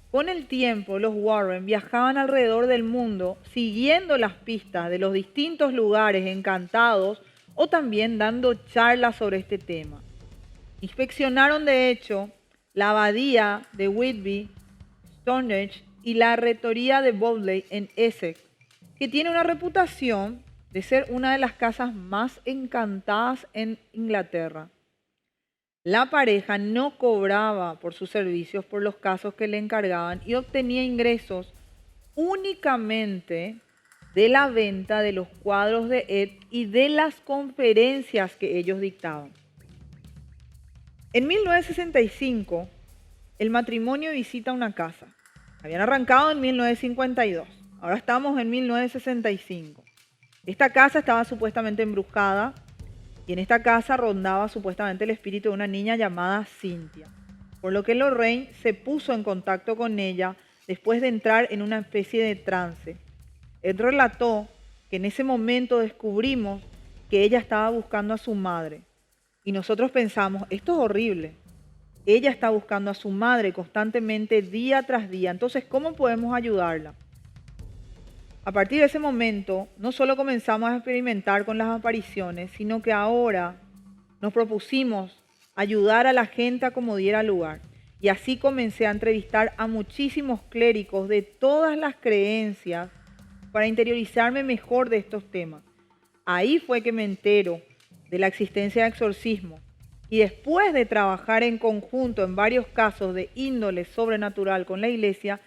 Con el tiempo, los Warren viajaban alrededor del mundo siguiendo las pistas de los distintos lugares encantados o también dando charlas sobre este tema. Inspeccionaron, de hecho, la abadía de Whitby, Stonehenge y la rectoría de Bodley en Essex, que tiene una reputación de ser una de las casas más encantadas en Inglaterra. La pareja no cobraba por sus servicios por los casos que le encargaban y obtenía ingresos únicamente de la venta de los cuadros de Ed y de las conferencias que ellos dictaban. En 1965, el matrimonio visita una casa. Habían arrancado en 1952, ahora estamos en 1965. Esta casa estaba supuestamente embrujada y en esta casa rondaba supuestamente el espíritu de una niña llamada Cynthia, por lo que Lorraine se puso en contacto con ella después de entrar en una especie de trance. Él relató que en ese momento descubrimos que ella estaba buscando a su madre y nosotros pensamos, esto es horrible. Ella está buscando a su madre constantemente día tras día, entonces ¿cómo podemos ayudarla? A partir de ese momento, no solo comenzamos a experimentar con las apariciones, sino que ahora nos propusimos ayudar a la gente a como diera lugar. Y así comencé a entrevistar a muchísimos clérigos de todas las creencias para interiorizarme mejor de estos temas. Ahí fue que me entero de la existencia de exorcismo. Y después de trabajar en conjunto en varios casos de índole sobrenatural con la iglesia,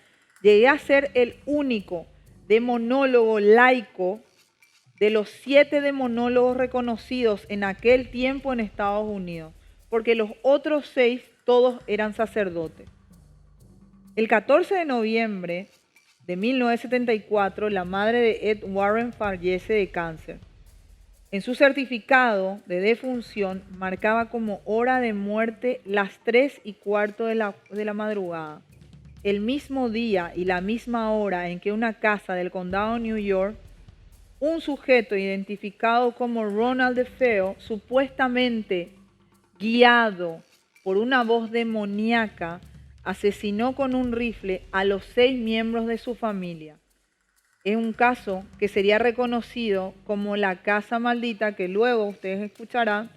llegué a ser el único demonólogo laico de los 7 demonólogos reconocidos en aquel tiempo en Estados Unidos, porque los otros 6 todos eran sacerdotes. El 14 de noviembre de 1974, la madre de Ed Warren fallece de cáncer. En su certificado de defunción marcaba como hora de muerte las 3:15 de la madrugada. El mismo día y la misma hora en que una casa del condado de New York, un sujeto identificado como Ronald DeFeo, supuestamente guiado por una voz demoníaca, asesinó con un rifle a los 6 miembros de su familia. Es un caso que sería reconocido como la casa maldita, que luego ustedes escucharán,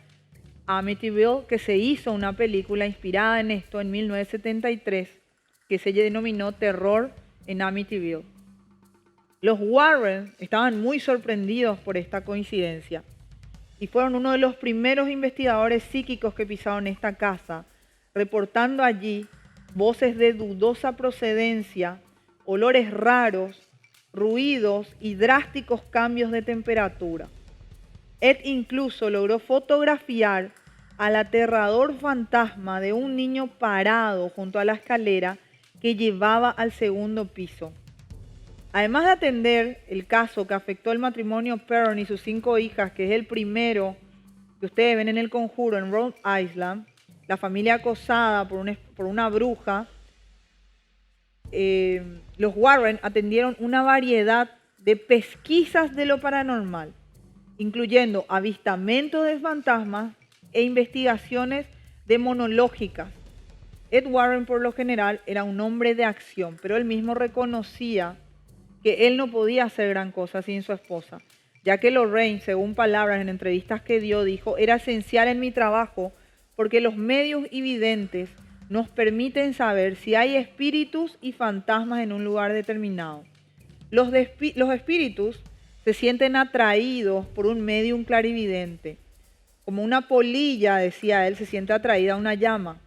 Amityville, que se hizo una película inspirada en esto en 1973, que se denominó Terror en Amityville. Los Warren estaban muy sorprendidos por esta coincidencia y fueron uno de los primeros investigadores psíquicos que pisaron esta casa, reportando allí voces de dudosa procedencia, olores raros, ruidos y drásticos cambios de temperatura. Ed incluso logró fotografiar al aterrador fantasma de un niño parado junto a la escalera que llevaba al segundo piso. Además de atender el caso que afectó al matrimonio Perron y sus 5 hijas, que es el primero que ustedes ven en El Conjuro en Rhode Island, la familia acosada por una bruja, los Warren atendieron una variedad de pesquisas de lo paranormal, incluyendo avistamientos de fantasmas e investigaciones demonológicas. Ed Warren, por lo general, era un hombre de acción, pero él mismo reconocía que él no podía hacer gran cosa sin su esposa, ya que Lorraine, según palabras en entrevistas que dio, dijo, era esencial en mi trabajo porque los medios y videntes nos permiten saber si hay espíritus y fantasmas en un lugar determinado. Los espíritus se sienten atraídos por un medium clarividente. Como una polilla, decía él, se siente atraída a una llama.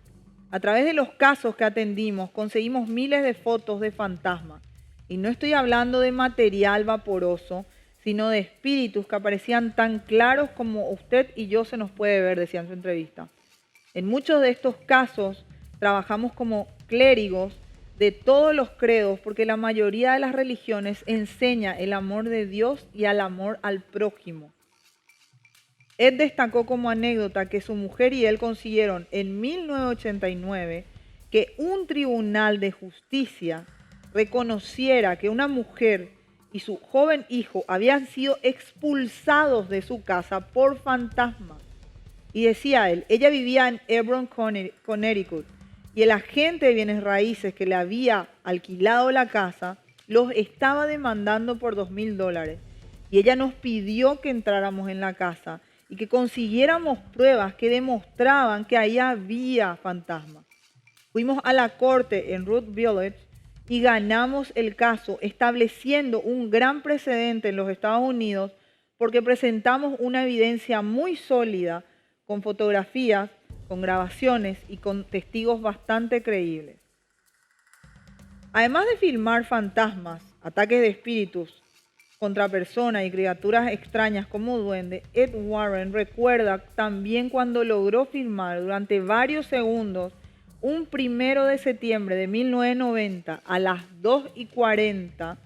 A través de los casos que atendimos, conseguimos miles de fotos de fantasmas. Y no estoy hablando de material vaporoso, sino de espíritus que aparecían tan claros como usted y yo se nos puede ver, decía en su entrevista. En muchos de estos casos trabajamos como clérigos de todos los credos, porque la mayoría de las religiones enseña el amor de Dios y el amor al prójimo. Ed destacó como anécdota que su mujer y él consiguieron en 1989 que un tribunal de justicia reconociera que una mujer y su joven hijo habían sido expulsados de su casa por fantasmas. Y decía él, ella vivía en Hebron, Connecticut, y el agente de bienes raíces que le había alquilado la casa los estaba demandando por $2,000. Y ella nos pidió que entráramos en la casa y que consiguiéramos pruebas que demostraban que ahí había fantasmas. Fuimos a la corte en Root Village y ganamos el caso, estableciendo un gran precedente en los Estados Unidos porque presentamos una evidencia muy sólida con fotografías, con grabaciones y con testigos bastante creíbles. Además de filmar fantasmas, ataques de espíritus contra personas y criaturas extrañas como duendes, Ed Warren recuerda también cuando logró filmar durante varios segundos un 1 de septiembre de 1990 a las 2:40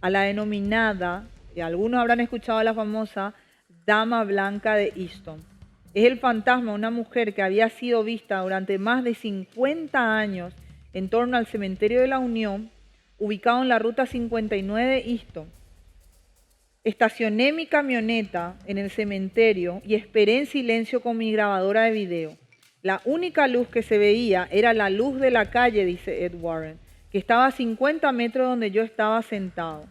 a la denominada, y algunos habrán escuchado la famosa Dama Blanca de Easton. Es el fantasma de una mujer que había sido vista durante más de 50 años en torno al cementerio de la Unión, ubicado en la ruta 59 de Easton. Estacioné mi camioneta en el cementerio y esperé en silencio con mi grabadora de video. La única luz que se veía era la luz de la calle, dice Ed Warren, que estaba a 50 metros donde yo estaba sentado.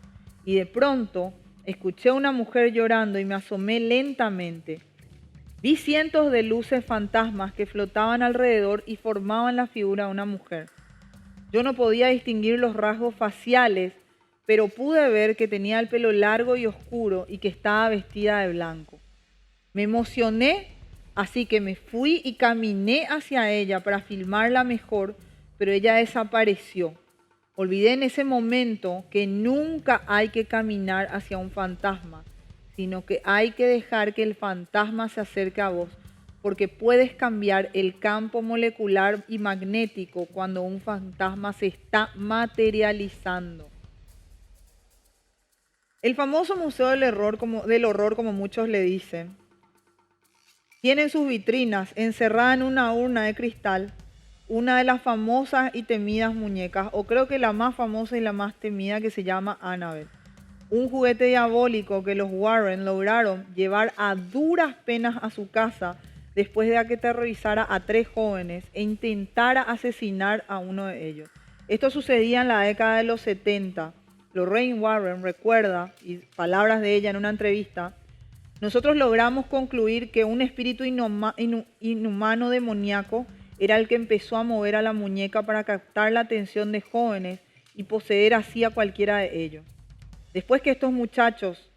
Y de pronto escuché a una mujer llorando y me asomé lentamente. Vi cientos de luces fantasmas que flotaban alrededor y formaban la figura de una mujer. Yo no podía distinguir los rasgos faciales, pero pude ver que tenía el pelo largo y oscuro y que estaba vestida de blanco. Me emocioné, así que me fui y caminé hacia ella para filmarla mejor, pero ella desapareció. Olvidé en ese momento que nunca hay que caminar hacia un fantasma, sino que hay que dejar que el fantasma se acerque a vos, porque puedes cambiar el campo molecular y magnético cuando un fantasma se está materializando. El famoso Museo del Horror, como muchos le dicen, tiene en sus vitrinas, encerrada en una urna de cristal, una de las famosas y temidas muñecas, o creo que la más famosa y la más temida, que se llama Annabelle. Un juguete diabólico que los Warren lograron llevar a duras penas a su casa después de que aterrorizara a 3 jóvenes e intentara asesinar a uno de ellos. Esto sucedía en la década de los 70. Lorraine Warren recuerda, y palabras de ella en una entrevista, nosotros logramos concluir que un espíritu inhumano demoníaco era el que empezó a mover a la muñeca para captar la atención de jóvenes y poseer así a cualquiera de ellos. Después que estos muchachos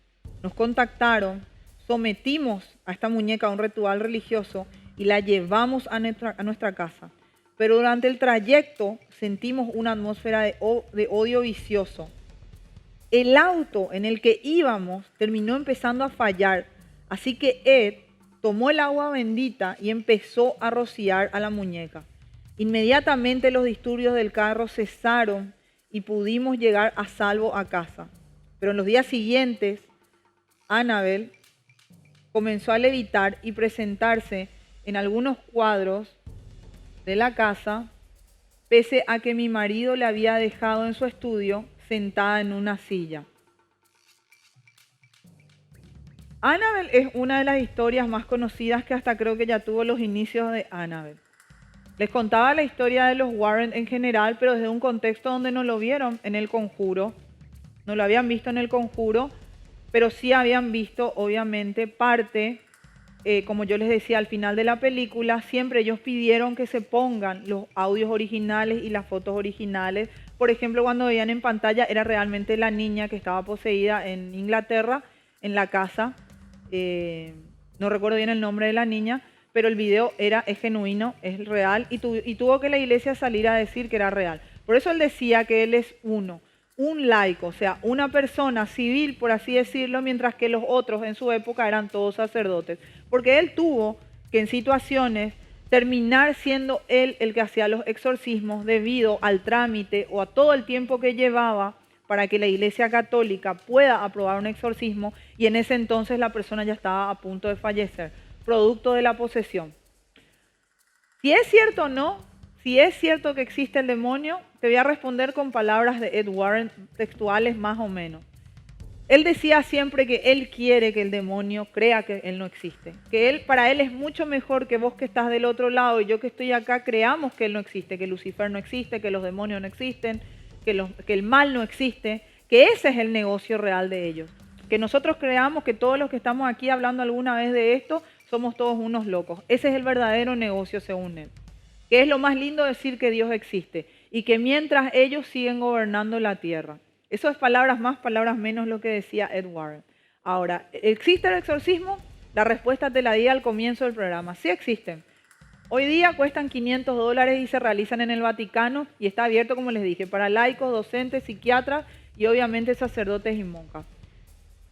nos contactaron, sometimos a esta muñeca a un ritual religioso y la llevamos a nuestra casa. Pero durante el trayecto sentimos una atmósfera de odio vicioso. El auto en el que íbamos terminó empezando a fallar, así que Ed tomó el agua bendita y empezó a rociar a la muñeca. Inmediatamente los disturbios del carro cesaron y pudimos llegar a salvo a casa. Pero en los días siguientes, Annabelle comenzó a levitar y presentarse en algunos cuadros de la casa, pese a que mi marido la había dejado en su estudio sentada en una silla. Annabelle es una de las historias más conocidas que hasta creo que ya tuvo los inicios de Annabelle. Les contaba la historia de los Warren en general, pero desde un contexto donde no lo vieron en El Conjuro. No lo habían visto en El Conjuro, pero sí habían visto, obviamente, parte como yo les decía al final de la película, siempre ellos pidieron que se pongan los audios originales y las fotos originales. Por ejemplo, cuando veían en pantalla era realmente la niña que estaba poseída en Inglaterra, en la casa. No recuerdo bien el nombre de la niña, pero el video es genuino, es real, y tuvo que la iglesia salir a decir que era real. Por eso él decía que él es un laico, o sea, una persona civil, por así decirlo, mientras que los otros en su época eran todos sacerdotes. Porque él tuvo que en situaciones terminar siendo él el que hacía los exorcismos debido al trámite o a todo el tiempo que llevaba para que la Iglesia Católica pueda aprobar un exorcismo, y en ese entonces la persona ya estaba a punto de fallecer, producto de la posesión. Si es cierto o no, si es cierto que existe el demonio, te voy a responder con palabras de Ed Warren, textuales más o menos. Él decía siempre que él quiere que el demonio crea que él no existe, que para él es mucho mejor que vos que estás del otro lado y yo que estoy acá creamos que él no existe, que Lucifer no existe, que los demonios no existen, que el mal no existe, que ese es el negocio real de ellos. Que nosotros creamos que todos los que estamos aquí hablando alguna vez de esto somos todos unos locos. Ese es el verdadero negocio según él. Que es lo más lindo decir que Dios existe y que mientras ellos siguen gobernando la tierra. Eso es palabras más, palabras menos lo que decía Ed Warren. Ahora, ¿existe el exorcismo? La respuesta te la di al comienzo del programa. Sí existen. Hoy día cuestan $500 y se realizan en el Vaticano y está abierto, como les dije, para laicos, docentes, psiquiatras y obviamente sacerdotes y monjas.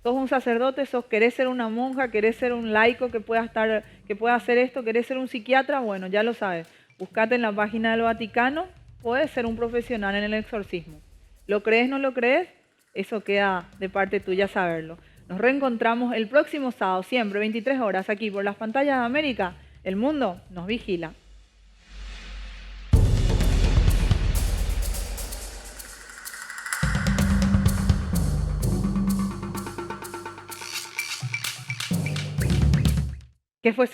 Sos un sacerdote, querés ser una monja, querés ser un laico que pueda hacer esto, querés ser un psiquiatra, bueno, ya lo sabes. Buscate en la página del Vaticano, puedes ser un profesional en el exorcismo. ¿Lo crees, no lo crees? Eso queda de parte tuya saberlo. Nos reencontramos el próximo sábado, siempre 23 horas, aquí por las pantallas de América. El mundo nos vigila. ¿Qué fue ese